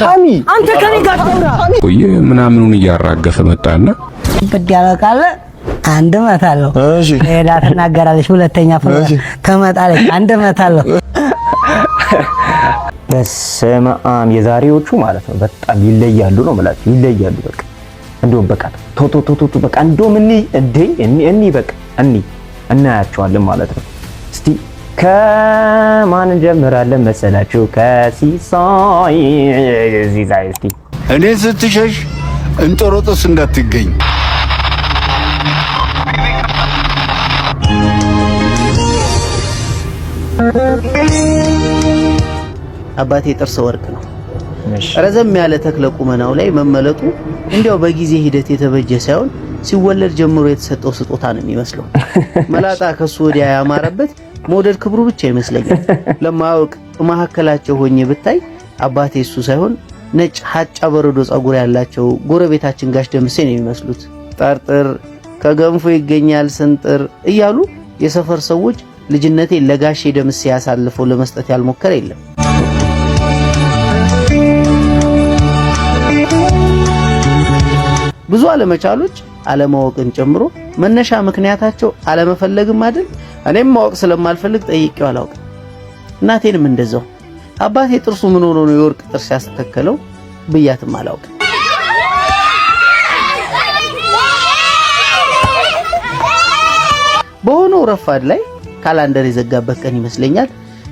ሳሚ አንተ ከኔ ጋር ተውራ ቆየ ምናምኑን እያራገፈ መጣና በዲያለቃለ አንድ መታለው እሺ ሄዳ ተናገራለች ሁለተኛ ፍሬ ተመጣለች አንድ መታለው በስመ አብ የዛሬዎቹ ማለት ነው በጣም ይለያሉ ነው ማለት ይለያሉ በቃ እንደውም በቃ ቶቶቶቶ በቃ እንደውም እኒ በቃ እናያቸዋለን ማለት ነው እስቲ ከማን እንጀምራለን መሰላችሁ ከሲሳይ ዚዛይ እስቲ እኔ ስትሸሽ እንጦሮጦስ እንዳትገኝ አባቴ ጥርስ ወርቅ ነው ረዘም ያለ ተክለ ቁመናው ላይ መመለጡ እንዲያው በጊዜ ሂደት የተበጀ ሳይሆን ሲወለድ ጀምሮ የተሰጠው ስጦታ ነው የሚመስለው መላጣ ከሱ ወዲያ ያማረበት ሞዴል ክብሩ ብቻ ይመስለኛል ለማወቅ መሐከላቸው ሆኜ ብታይ አባቴ እሱ ሳይሆን ነጭ ሐጫ በረዶ ጸጉር ያላቸው ጎረቤታችን ጋሽ ደምሴ ነው የሚመስሉት ጠርጥር ከገንፎ ይገኛል ስንጥር እያሉ የሰፈር ሰዎች ልጅነቴ ለጋሽ ደምሴ ያሳልፈው ለመስጠት ያልሞከረ የለም ብዙ አለመቻሎች አለማወቅን ጨምሮ መነሻ ምክንያታቸው አለመፈለግም አይደል እኔም ማወቅ ስለማልፈልግ ጠይቄው አላውቅም እናቴንም እንደዛው አባቴ ጥርሱ ምን ሆኖ ነው የወርቅ ጥርስ ያስተከለው ብያትም አላውቅም በሆነው ረፋድ ላይ ካላንደር የዘጋበት ቀን ይመስለኛል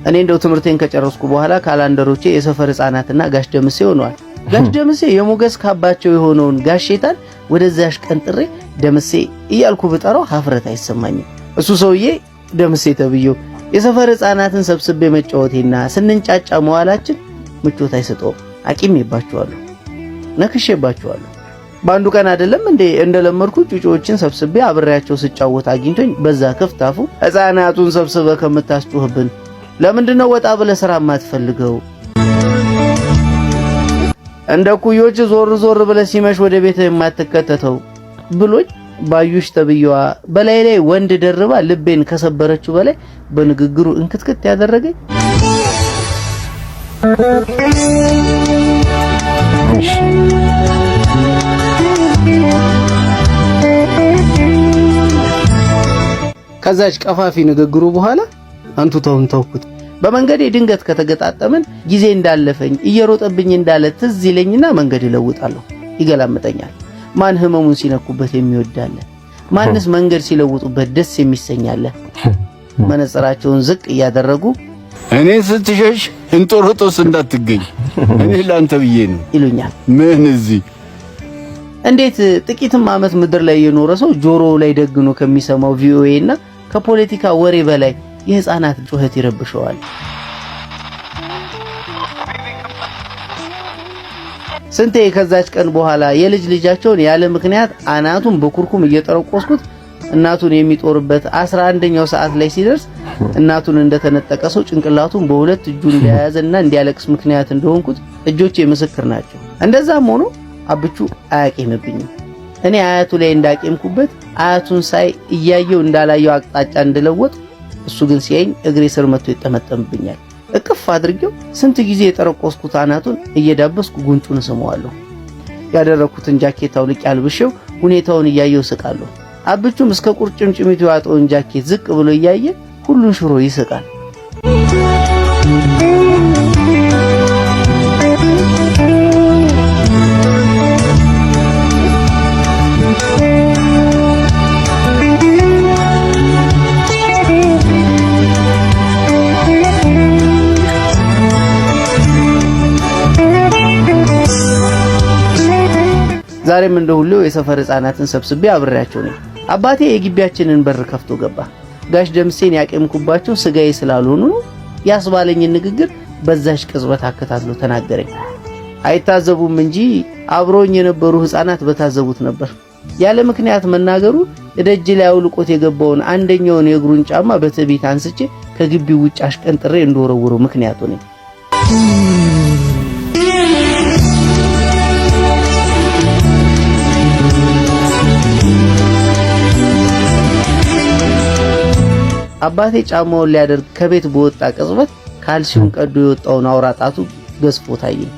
እኔ እንደው ትምህርቴን ከጨረስኩ በኋላ ካላንደሮቼ የሰፈር ህፃናትና ጋሽ ደምሴ ሆነዋል ጋሽ ደምሴ የሞገስ ካባቸው የሆነውን ጋሼታን ወደዛሽ ቀንጥሬ ደምሴ እያልኩ ብጠራው ሀፍረት አይሰማኝም እሱ ሰውዬ ደምሴ ተብዮ የሰፈር ህፃናትን ሰብስቤ መጫወቴና ስንንጫጫ መዋላችን ምቾት አይሰጠውም አቂሜባቸዋለሁ ነክሼባቸዋለሁ ባንዱ ቀን አይደለም እንደለመድኩ ጩጮችን ሰብስቤ አብሬያቸው ስጫወት አግኝቶኝ በዛ ከፍታፉ ህፃናቱን ሰብስበ ከምታስጩህብን ለምንድነው ወጣ ብለ ስራ ማትፈልገው እንደ ኩዮች ዞር ብለ ሲመሽ ወደ ቤት የማትከተተው ብሎኝ ባዩሽ ተብየዋ በላይ ላይ ወንድ ደርባ ልቤን ከሰበረችው በላይ በንግግሩ እንክትክት ያደረገኝ ከዛች ቀፋፊ ንግግሩ በኋላ አንቱ ተውኩት በመንገዴ ድንገት ከተገጣጠመን ጊዜ እንዳለፈኝ እየሮጠብኝ እንዳለ ትዝ ይለኝና መንገድ ይለውጣለሁ ይገላምጠኛል ማን ህመሙን ሲነኩበት የሚወዳለ ማንስ መንገድ ሲለውጡበት ደስ የሚሰኛለ መነጽራቸውን ዝቅ ያደረጉ እኔ ስትሸሽ እንጦሮጦስ እንዳትገኝ እኔ ላንተ ብዬ ነው ይሉኛል ምን እዚህ እንዴት ጥቂትም አመት ምድር ላይ የኖረ ሰው ጆሮ ላይ ደግኖ ከሚሰማው ቪኦኤ እና ከፖለቲካ ወሬ በላይ የህፃናት ጩኸት ይረብሸዋል ስንቴ ከዛች ቀን በኋላ የልጅ ልጃቸውን ያለ ምክንያት አናቱን በኩርኩም እየጠረቆስኩት እናቱን የሚጦርበት 11ኛው ሰዓት ላይ ሲደርስ እናቱን እንደተነጠቀ ሰው ጭንቅላቱን በሁለት እጁ እንደያዘና እንዲያለቅስ ምክንያት እንደሆንኩት እጆቼ ምስክር ናቸው እንደዛም ሆኖ አብቹ አያቄምብኝም እኔ አያቱ ላይ እንዳቄምኩበት አያቱን ሳይ እያየው እንዳላየው አቅጣጫ እንደለወጥ እሱ ግን ሲያኝ እግሬ ስር መጥቶ ይጠመጠምብኛል እቅፍ አድርጌው ስንት ጊዜ የጠረቆስኩት አናቱን እየዳበስኩ ጉንጩን ስመዋለሁ ያደረኩትን ጃኬት አውልቄ አልብሼው ሁኔታውን እያየው ስቃለሁ አብቹም እስከ ቁርጭምጭሚቱ ያጣውን ጃኬት ዝቅ ብሎ እያየ ሁሉን ሽሮ ይስቃል ዛሬም እንደሁሉ የሰፈር ህፃናትን ሰብስቤ አብሬያቸው ነኝ አባቴ የግቢያችንን በር ከፍቶ ገባ ጋሽ ደምሴን ያቀምኩባቸው ስጋዬ ስላልሆኑ ያስባለኝ ንግግር በዛሽ ቅጽበት አከታትሎ ተናገረኝ አይታዘቡም እንጂ አብሮኝ የነበሩ ህፃናት በታዘቡት ነበር ያለ ምክንያት መናገሩ እደጅ ላይ አውልቆት የገባውን አንደኛውን የእግሩን ጫማ በትዕቢት አንስቼ ከግቢው ውጭ አሽቀንጥሬ እንደወረወረው ምክንያቱ ነኝ አባቴ ጫማውን ሊያደርግ ከቤት በወጣ ቅጽበት ካልሲውን ቀዶ የወጣውን አውራ ጣቱ ገዝፎ ታየኝ።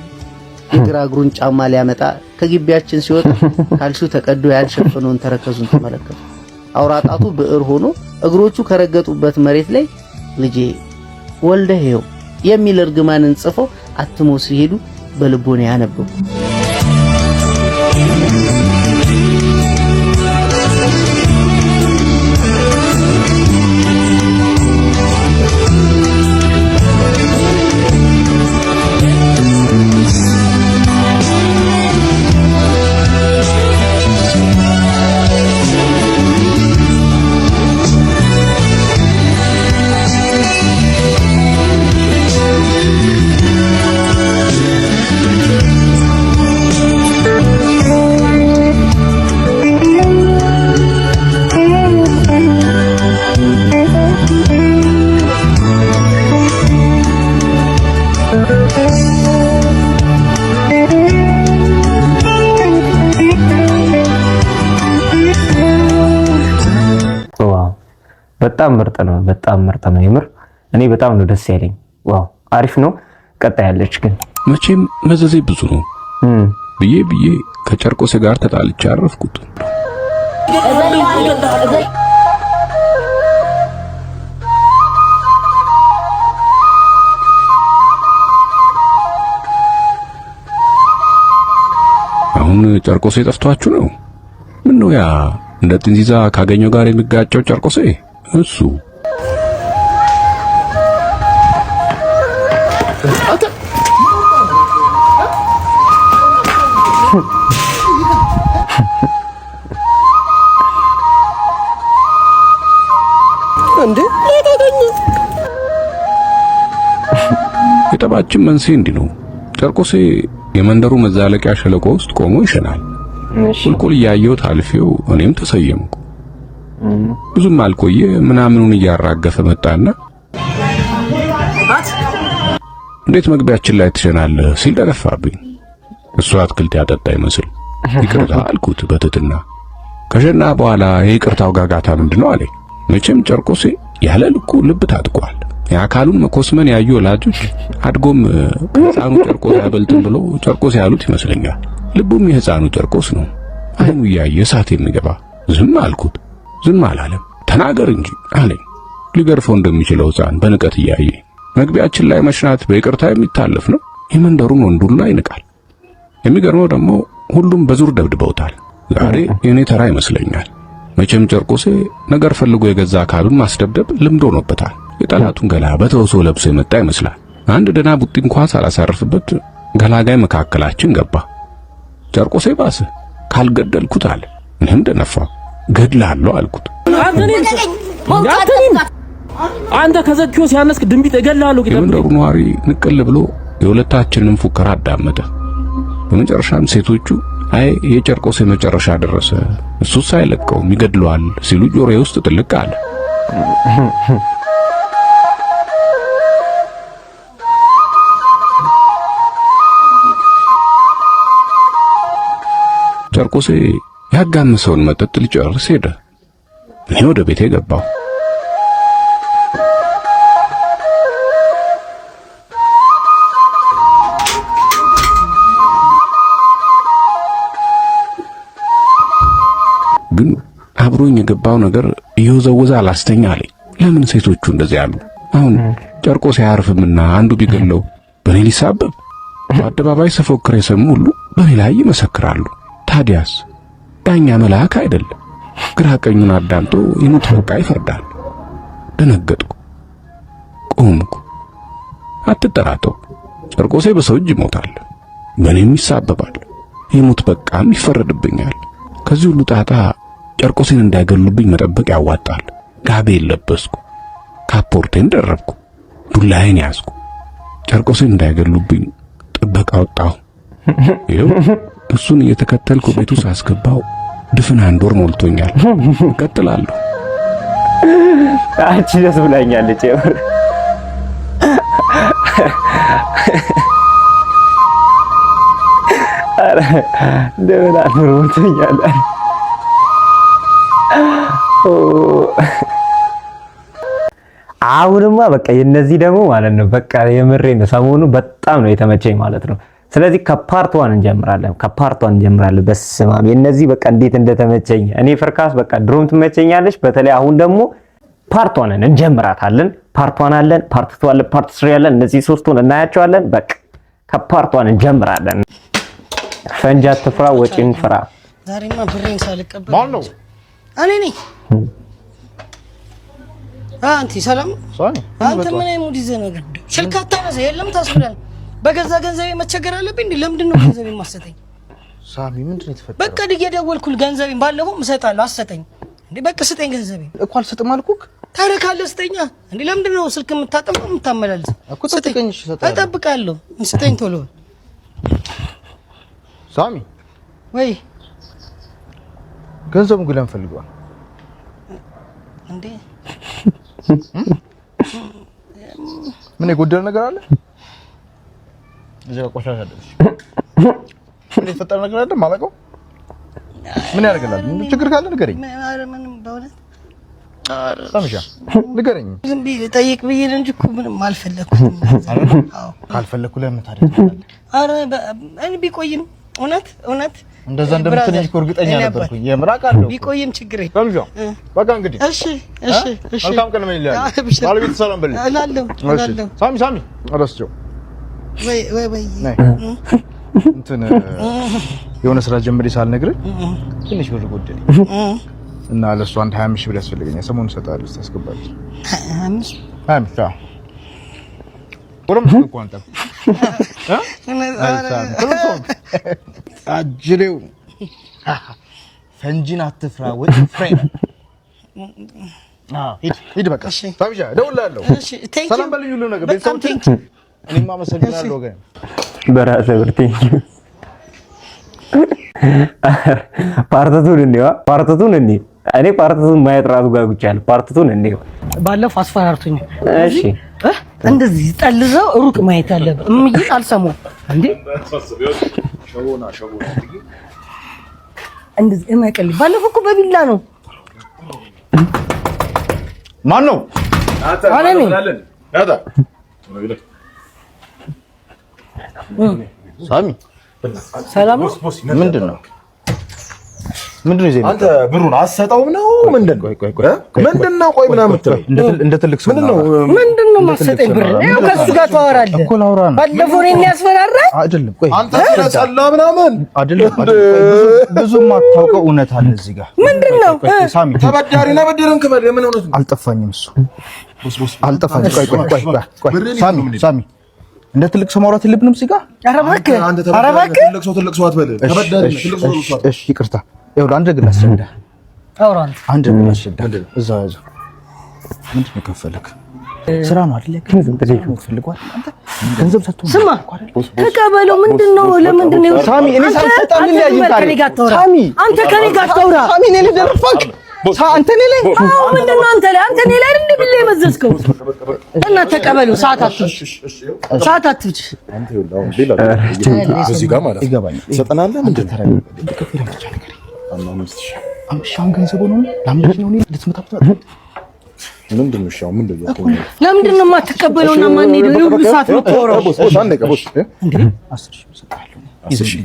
የግራ እግሩን ጫማ ሊያመጣ ከግቢያችን ሲወጣ ካልሲው ተቀዶ ያልሸፈነውን ተረከዙን ተመለከቱ። አውራጣቱ ብዕር ሆኖ እግሮቹ ከረገጡበት መሬት ላይ ልጄ ወልደህ ይኸው የሚል እርግማንን ጽፈው አትሞ ሲሄዱ በልቦና ያነበቡ። በጣም ምርጥ ነው የምር። እኔ በጣም ነው ደስ ያለኝ። ዋው አሪፍ ነው። ቀጣይ ያለች ግን መቼም መዘዜ ብዙ ነው ብዬ ከጨርቆሴ ጋር ተጣልቼ አረፍኩት። አሁን ጨርቆሴ ጠፍቷችሁ ነው? ምን ነው ያ እንደ ጥንዚዛ ካገኘው ጋር የሚጋጨው ጨርቆሴ? እሱ እንዴ የጠባችን መንስኤ እንዲህ ነው። ጨርቆሴ የመንደሩ መዛለቂያ ሸለቆ ውስጥ ቆሞ ይሸናል። ቁልቁል እያየሁት አልፌው እኔም ተሰየምኩ። ብዙም አልቆየ ምናምኑን እያራገፈ መጣና እንዴት መግቢያችን ላይ ትሸናለህ ሲል ደረፋብኝ። እሱ አትክልት ያጠጣ ይመስል ይቅርታ አልኩት በትትና። ከሸና በኋላ የይቅርታው ጋጋታ ምንድነው አለኝ። መቼም ጨርቆሴ ያለ ልኩ ልብ ታጥቋል። የአካሉን መኮስመን ያዩ ወላጆች አድጎም ሕፃኑ ጨርቆስ ያበልጥም ብሎ ጨርቆስ ያሉት ይመስለኛል። ልቡም የሕፃኑ ጨርቆስ ነው። አይኑ እያየ እሳት የሚገባ ዝም አልኩት። ዝም አላለም። ተናገር እንጂ አለኝ። ሊገርፈው እንደሚችለው ሕፃን በንቀት እያየ መግቢያችን ላይ መሽናት በይቅርታ የሚታለፍ ነው። የመንደሩን ወንድ ሁሉ ይንቃል። የሚገርመው ደግሞ ሁሉም በዙር ደብድበውታል። ዛሬ የኔ ተራ ይመስለኛል። መቼም ጨርቆሴ ነገር ፈልጎ የገዛ አካሉን ማስደብደብ ልምድ ሆኖበታል። የጠላቱን ገላ በተወሶ ለብሶ የመጣ ይመስላል። አንድ ደና ቡጢ እንኳን ሳላሳርፍበት ገላጋይ መካከላችን ገባ። ጨርቆሴ ባሰ። ካልገደልኩት አለ። እኔም ደነፋው። ገድላለሁ አልኩት። አንተ ከዘኪዮ ሲያነስክ ድንቢጥ እገላለሁ ቂጠብቅ። የመንደሩ ነዋሪ ንቅል ብሎ የሁለታችንን ፉከራ አዳመጠ። በመጨረሻም ሴቶቹ አይ የጨርቆሴ መጨረሻ ደረሰ፣ እሱስ አይለቀውም ይገድለዋል ሲሉ ጆሮዬ ውስጥ ጥልቅ አለ። ጨርቆሴ ያጋመሰውን መጠጥ ሊጨርስ ሄደ። እኔ ወደ ቤቴ ገባሁ። ግን አብሮኝ የገባው ነገር እየወዘወዘ አላስተኛ አለኝ። ለምን ሴቶቹ እንደዚህ ያሉ? አሁን ጨርቆሴ አያርፍምና አንዱ ቢገለው በኔ ሊሳበብ በአደባባይ ስፎክር የሰሙ ሁሉ በኔ ላይ ይመሰክራሉ። ታዲያስ ዳኛ መልአክ አይደለም። ግራ ቀኙን አዳምጦ ይሙት በቃ ይፈርዳል። ደነገጥኩ፣ ቆምኩ። አትጠራጠሩ፣ ጨርቆሴ በሰው እጅ ይሞታል፣ በኔም ይሳበባል። ይሙት በቃም ይፈረድብኛል። ከዚህ ሁሉ ጣጣ ጨርቆሴን እንዳይገሉብኝ መጠበቅ ያዋጣል። ጋቤን ለበስኩ፣ ካፖርቴን ደረብኩ፣ ዱላዬን ያዝኩ። ጨርቆሴን እንዳይገሉብኝ ጥበቃ ወጣሁ። ይኸው እሱን እየተከተልኩ ቤቱ ሳስገባው ድፍን አንድ ወር ሞልቶኛል። እቀጥላለሁ። አንቺ ደስ ብላኛለች። ይኸው አረ እንደምን አንድ ወር ሞልቶኛል። አሁንማ በቃ የነዚህ ደግሞ ማለት ነው በቃ የምሬ ነው ሰሞኑ በጣም ነው የተመቸኝ ማለት ነው። ስለዚህ ከፓርት 1 እንጀምራለን። በስማም የነዚህ በቃ እንዴት እንደተመቸኝ እኔ ፍርካስ በቃ ድሮም ትመቸኛለች። በተለይ አሁን ደግሞ ፓርት 1 እንጀምራታለን። ፓርት 1 አለን፣ ፓርት 2 አለን፣ ፓርት 3 አለን። እነዚህ ሶስቱን እናያቸዋለን። በቃ ከፓርት 1 እንጀምራለን። ፈንጂ አትፍራ ወጪን ፍራ። ዛሬማ ብሬን ሳልቀበል ማን ነው? እኔ ነኝ። አንቲ ሰላም አንተ ምን አይሙድ ይዘህ ነገር ስልክ አታነሳ የለም ታስብላል። በገዛ ገንዘቤ መቸገር አለብኝ እንዴ? ለምንድን ነው ገንዘቤ ማሰጠኝ? ሳሚ ምንድን ነው የተፈጠረው? በቃ እየደወልኩል ገንዘቤን ባለፈው እሰጣለሁ አሰጠኝ እንዴ? በቃ ስጠኝ ገንዘቤን እኮ አልሰጥም አልኩህ። ታዲያ ካለ ስጠኛ እንዴ? ለምንድን ነው ስልክ የምታጠምቀው የምታመላልስ? እኮ ስጠኝ። እሺ እሰጥሃለሁ። እጠብቃለሁ። ስጠኝ ቶሎ። ሳሚ ወይ ገንዘቡን ግን እንፈልገዋለን እንዴ? ምን የጎደለ ነገር አለ? እዚህ ጋር ቆሻሻ አይደለም። ምን የተፈጠረ ነገር አለ ማለቀው? ምን ያደርግላል? ምን ችግር ካለ ንገረኝ። ምንም በእውነት ሳሚሻ ንገረኝ። ዝም ብዬ ጠይቅ ብዬ ነው እንጂ እኮ ምንም አልፈለኩም። አዎ ካልፈለኩ ለምን ታደርጋለህ? አረ እኔ ቢቆይም እውነት እንደዛ እንደምትለኝ እኮ እርግጠኛ ነበርኩኝ። የምራቃለሁ ቢቆይም ችግር የለም። ሳሚሻ በቃ እንግዲህ እሺ መልካም ቀን ነው ይላል። ባለቤት ሰላም በልኝ እላለሁ። ሳሚ አረስቸው ወይ እንትን የሆነ ስራ ጀምሬ ሳልነግርህ ትንሽ ብር ጎደለኝ እና ለእሱ አንድ 25 ሺህ ብር ያስፈልገኛል። ሰሞኑን እሰጥሃለሁ። ታስገባለህ? 25 ወረም ተቆንጣ አጅሬው ፈንጂን አትፍራ ወጪ ፍሬና ሂድ በቃ ሳሚሻ እደውልልሃለሁ። ሰላም በልኝ ሁሉ ነገር ቤተሰቦች እኔማ አመሰግናለሁ ወገን በራሴ ብርቴኝ ፓርቱን እንዴ እኔ ፓርቱን ማየት ራሱ ጋጉቻለሁ። ፓርቱን እንዴ ባለፈው አስፈራርቶኝ እሺ እንደዚህ ጠልዘው ሩቅ ማየት አለበት እምዬ አልሰማሁም እንዴ እንደዚህ እመቀል ባለፈው እኮ በቢላ ነው። ማን ነው? አለኔ ሳሚ ሰላም ነው? ምንድን ነው ይዘህ አንተ ብሩን አሰጠውም ነው ምንድን ነው? ምንድን ነው? ቆይ ምናምን እንደ ትልቅ ሰው ምንድን ነው ማሰጠኝ ብር? ያው ከሱ ጋር ታወራለህ እኮ ላውራ ነው። ባለፈው እኔን ያስፈራራል አይደለም። ቆይ አንተ ስለጸላ ምናምን አይደለም። ብዙ የማታውቀው እውነት አለ እዚህ ጋር። ምንድን ነው? ሳሚ ተበዳሪ ነው ብድርን ክበል። የምን እውነት ነው? አልጠፋኝም እሱ አልጠፋኝም። ቆይ ሳሚ እንደ ትልቅ ሰው ማውራት የለብንም እዚህ ጋር። ኧረ እባክህ ትልቅ ሰው አትበል። ተበዳሪ ትልቅ ሰው አትበል። እሺ ይቅርታ። ይኸውልህ አንድ ነገር ላስረዳህ። አውራን አንድ ነገር ላስረዳህ። እዛው ያዘው። ምንድን ነው ከፈለክ ስራ ነው አይደል? ገንዘብ ትፈልጓል አንተ ገንዘብ ሰጥቶ ስማ ተቀበለው። ምንድን ነው? ለምንድን ነው ሳሚ? እኔ ሳልሰጣ ምን ያይን ታሪ ሳሚ አንተ ከኔ ጋር ታውራ። ሳሚ እኔ ልደረፋክ አንተ እኔ ላይ ምንድን ነው? አንተ ላይ አይደል ቢል የመዘዝከው እና ተቀበለው። ሰዓት አትፍጅ አንተ ይኸውልህ ሌላ እዚህ ጋር ማለት ይገባኛል። ሰጠናለህ ምንድን ነው? ከፈለክ ብቻ ነገር አምሻውን ገንዘብ ነው ለምን ነው ልትመጣ ምንድን ነው? ሻው ምንድን ነው? ለምንድን ነው የማትቀበለውና ማን ሄደው ይሁን ሰዓት ነው ተወራው። ቦስ አንዴ ቦስ እንዴ 10 ሺህ ሰጣለሁ። 10 ሺህ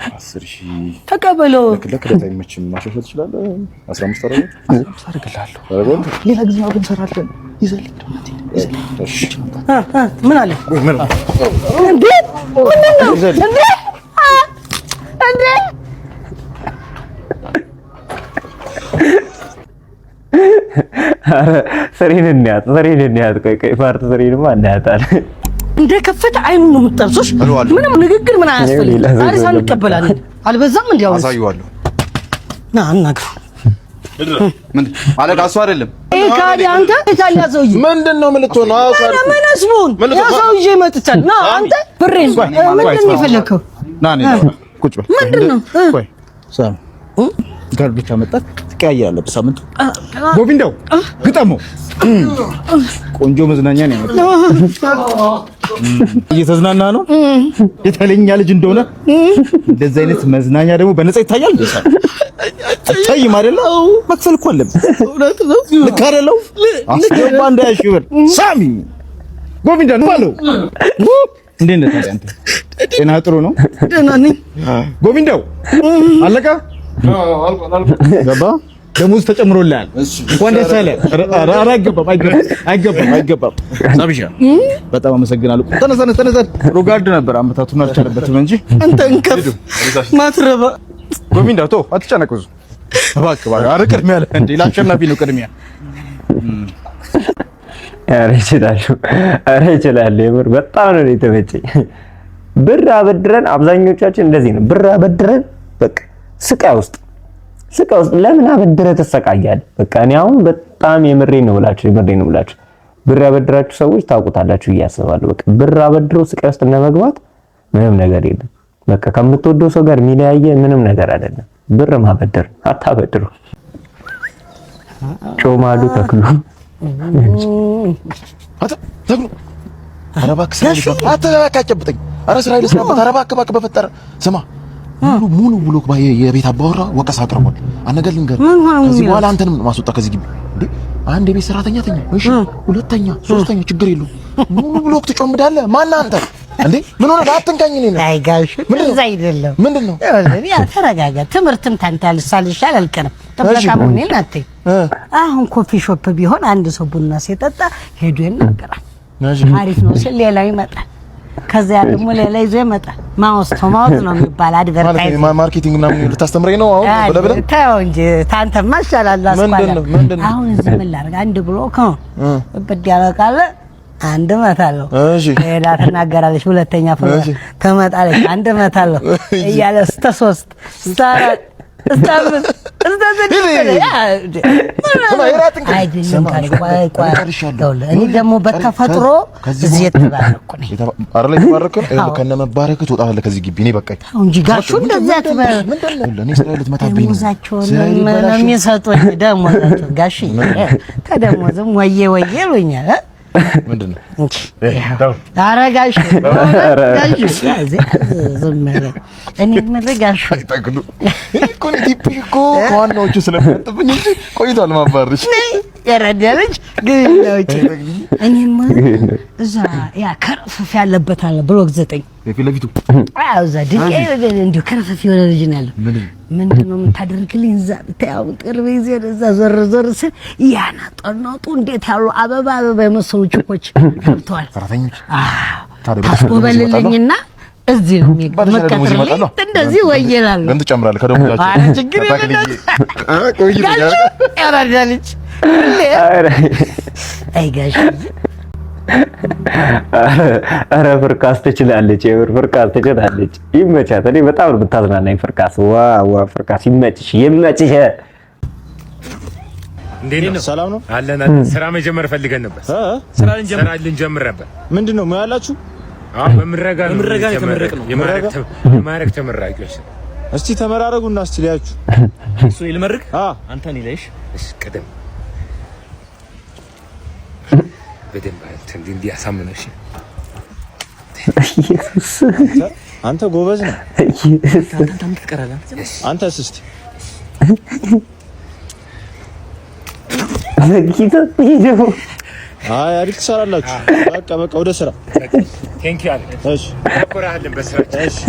10 ሺህ ተቀበለው። ለክለታ ይመችም ማሻሻል ትችላለህ። 15 አረጋት አደርግልሃለሁ። ሌላ ጊዜ አብረን እንሰራለን። ይዘልኝ ደምት ምን አለ እንዴ? ምንድን ነው እንዴ? ሰሪን እንያት ቆይ ፓርት ሰሪንማ እናያታል። እንደ ከፈተ አይኑን ነው የምትጠርሶሽ። ምንም ንግግር ምን አያስፈልግም። ዛሬ ሳንቀበላለን አልበዛም? እንዲያው አሳየዋለሁ። ና አናግረው። ምን ማለት አሱ አይደለም። ካዲ አንተ ታላ ሰውዬ ምንድነው? ምን ልትሆን ነው? ምን አስቦን ያ ሰውዬ መጥቻል። ና አንተ ብሬን ምንድን ነው የፈለከው? ና ቁጭ በል። ምንድን ነው? ቆይ ሳም ጋር ብቻ መጣ ትቀያየራለህ በሳምንቱ። ጎቪንዳው ግጠሞ ቆንጆ መዝናኛ ነው ያመጣው። እየተዝናና ነው የተለኛ ልጅ እንደሆነ። እንደዚህ አይነት መዝናኛ ደግሞ በነፃ ይታያል። አታይም አይደለ? መክፈል እኮ አለብህ። ልክ አይደለው? አስገባ እንዳያሽብር ሳሚ ጎቪንዳ ነው አለው። እንዴት ነህ ታዲያ አንተ? ጤና ጥሩ ነው? ደህና ነኝ። ጎቪንዳው አለቀ? ገባ? ደሞዝ ተጨምሮልሃል። እንኳን ደስ አለህ። ኧረ አይገባም። ሳቢሻ በጣም አመሰግናለሁ። ተነሳ። ሮጋርድ ነበር አመታቱን አልቻለበትም እንጂ አንተ እንከፍ ማትረባ ጎቪንዳው ተው፣ አትጨነቅ ብዙ እባክህ። ኧረ ቅድሚያ አለ እንዴ? ለአሸናፊ ነው ቅድሚያ። ኧረ ይችላል። የምር በጣም ነው የተመቸኝ። ብር አበድረን አብዛኞቻችን እንደዚህ ነው። ብር አበድረን በቃ ስቃይ ውስጥ ለምን አበድረህ ትሰቃያለህ? በቃ እኔ አሁን በጣም የምሬን ነው ብላችሁ ብር ያበድራችሁ ሰዎች ታውቁታላችሁ ብዬ አስባለሁ። በቃ ብር አበድሮ ስቃይ ውስጥ እንደመግባት ምንም ነገር የለም። በቃ ከምትወደው ሰው ጋር የሚለያየ ምንም ነገር አይደለም። ብር ማበደር አታበድሩ። ጮማዱ ተክሉ ኧረ እባክህ አታጨብጠኝ። ኧረ ስራ ይልስናበት። ኧረ እባክህ በፈጠረ ስማ፣ ሙሉ ብሎ የቤት አባወራ ወቀሳ አቅርቧል። አነገር ልንገር፣ ከዚህ በኋላ አንተንም ማስወጣ ከዚህ ግቢ እንዴ። አንድ የቤት ሰራተኛ ተኛ፣ እሺ፣ ሁለተኛ፣ ሶስተኛ ችግር የለውም። ሙሉ ብሎ ትጮምዳለህ። ማነህ አንተ እንዴ? ምን ሆነ? አትንካኝ። እኔ አይ ጋሽ እንደዛ አይደለም። ምንድነው? ያ ተረጋጋ። ትምህርትም ታንተ ልሳልሻል አልቀርም። ተበቃሙኝ ናት። አሁን ኮፊ ሾፕ ቢሆን አንድ ሰው ቡና ሲጠጣ ሄዶ ይናገራል። አሪፍ ነው ሲል ሌላው ይመጣል። ከዚያ ደግሞ ሌላ ይዞ ይመጣል። ማውስ ነው የሚባል አድቨርታይዝ ማርኬቲንግ ምናምን ልታስተምረኝ ነው አሁን? ብለህ ተው እንጂ ታንተማ ይሻላል። ምንድነው? አሁን እዚህ ምን ላድርግ? አንድ ብሎክ እብድ ያለቃለ አንድ እመታለሁ። እሺ ሄዳ ትናገራለች። ሁለተኛ ፍሎር ትመጣለች። አንድ እመታለሁ እያለ እስከ 3 እስከ 4 እስከ 5 እስከ 6 እኔ ደግሞ በተፈጥሮ እዚህ የተባረኩ ነኝ። አረ ላይ ተባረከ ከነ መባረክ ትወጣለህ ከዚህ ግቢ። እኔ በቃ እንጂ ጋሹ እንደዛ እኔ ስራ ልትመታብኝ ነው። ምን የሚሰጡኝ ደሞዛቸውን ጋሽ ከደሞዝም ወዬ ይሉኛል። ምንድነው? አረጋሽ እኔ ምርጋሽ አይጠቅሉ እኮ ዲፒ እኮ ዋናዎቹ ስለመጥብኝ እንጂ ቆይቷል ማባረሽ የረዳለች ግን ነው እኔማ እዛ ያ ከረፈፍ ያለበት አለ ብሎክ 9 የፊት ለፊቱ እዛ ድቄ እንዲሁ ከረፈፍ የሆነ ልጅ ነው ያለው። ምንድነው የምታደርግልኝ? እዛ ታው ቅርብ ጊዜ እዛ ዞር ስል ያናጠናጡ እንዴት ያሉ አበባ የመሰሉ ጭቆች ገብተዋል። ሰራተኞች ታስቆበልልኝና እዚህ ነው የሚቀጥልልኝ። እንደዚህ ወየላል ግን ትጨምራለህ ከደሞዛቸው። አረ ችግር የለም። ያራዳልች አይ ጋሽ አረ ፍርካስ ትችላለች። ፍርካስ ትችላለች። ይመቻት። እኔ በጣም ነው የምታዝናናኝ ፍርካስ። ዋው ፍርካስ ይመችሽ። እንዴት ነው? ሰላም ነው አለን። ስራ መጀመር ፈልገን ነበር። ስራ ልንጀምር ነበር። ምንድነው ሙያ ያላችሁ? አዎ በምረጋ ነው። የማረግ ተመራቂዎች። እስቲ ተመራረጉና እስቲ ሊያችሁ እሱ ይልመርቅ አንተን ይለሽ። እሺ ቀደም በደንብ እንዲህ ያሳምነሽ። አንተ ጎበዝ ነህ። አንተም ትቀራለህ። አንተስ እስቲ አይ አሪፍ ትሰራላችሁ። በቃ ወደ ስራ። ቴንክ ዩ አለ። እሺ አቆራለን በስራችን። እሺ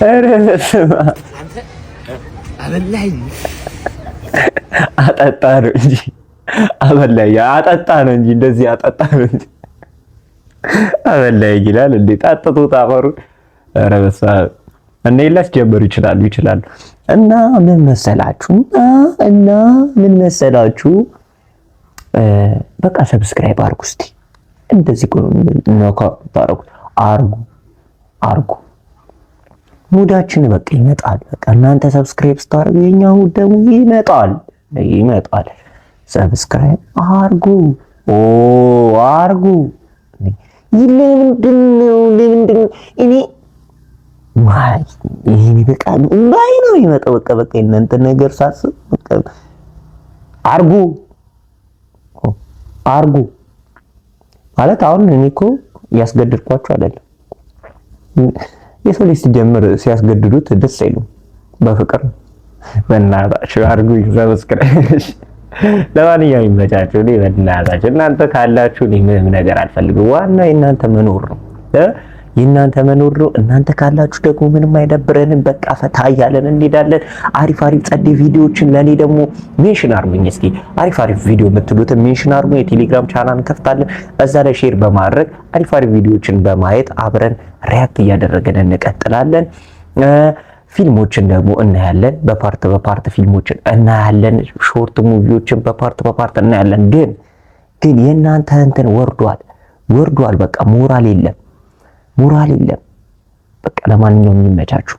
አረ በስመ አብ አንተ አበላኝ አጠጣ ነው እንጂ አበላኝ አጠጣ ነው እንጂ እንደዚህ አጠጣ ነው እንጂ አበላኝ ይላል እንዴ? ጣጥቶ ታፈሩ። አረ በስመ አብ እኔ ላስጀምሩ ይችላሉ። እና ምን መሰላችሁ በቃ ሰብስክራይብ አርጉ። እስቲ እንደዚህ ነው ታረጉ። አርጉ ሙዳችን በቃ ይመጣል። በቃ እናንተ ሰብስክራይብ ስታረጉ የኛ ሙድ ደግሞ ይመጣል። ሰብስክራይብ አርጉ። ለምንድነው እኔ ማይ ይሄ በቃ ማይ ነው የሚመጣው። በቃ እናንተ ነገር ሳስብ በቃ አርጉ ማለት አሁን እኔ እኮ ያስገድድኳችሁ አይደለም። የሰው ልጅ ሲጀምር ሲያስገድዱት ደስ አይሉም። በፍቅር በእናታችሁ አርጉኝ ሰብስክራይብ። ለማንኛውም ይመቻችሁ። እኔ በእናታችሁ እናንተ ካላችሁ እኔ ምንም ነገር አልፈልግም። ዋናው የእናንተ መኖር ነው የእናንተ መኖር ነው። እናንተ ካላችሁ ደግሞ ምንም አይደብረንም። በቃ ፈታ እያለን እንሄዳለን። አሪፍ ጸዴ ቪዲዮዎችን ለኔ ደግሞ ሜንሽን አርጉኝ። እስኪ አሪፍ ቪዲዮ የምትሉትን ሜንሽን አርጉኝ። የቴሌግራም ቻናል እንከፍታለን። እዛ ላይ ሼር በማድረግ አሪፍ ቪዲዮዎችን በማየት አብረን ሪያክት እያደረገን እንቀጥላለን። ፊልሞችን ደግሞ እናያለን። በፓርት ፊልሞችን እናያለን። ሾርት ሙቪዎችን በፓርት እናያለን። ግን የእናንተ እንትን ወርዷል። በቃ ሞራል የለም። በቃ ለማንኛውም ይመቻችሁ።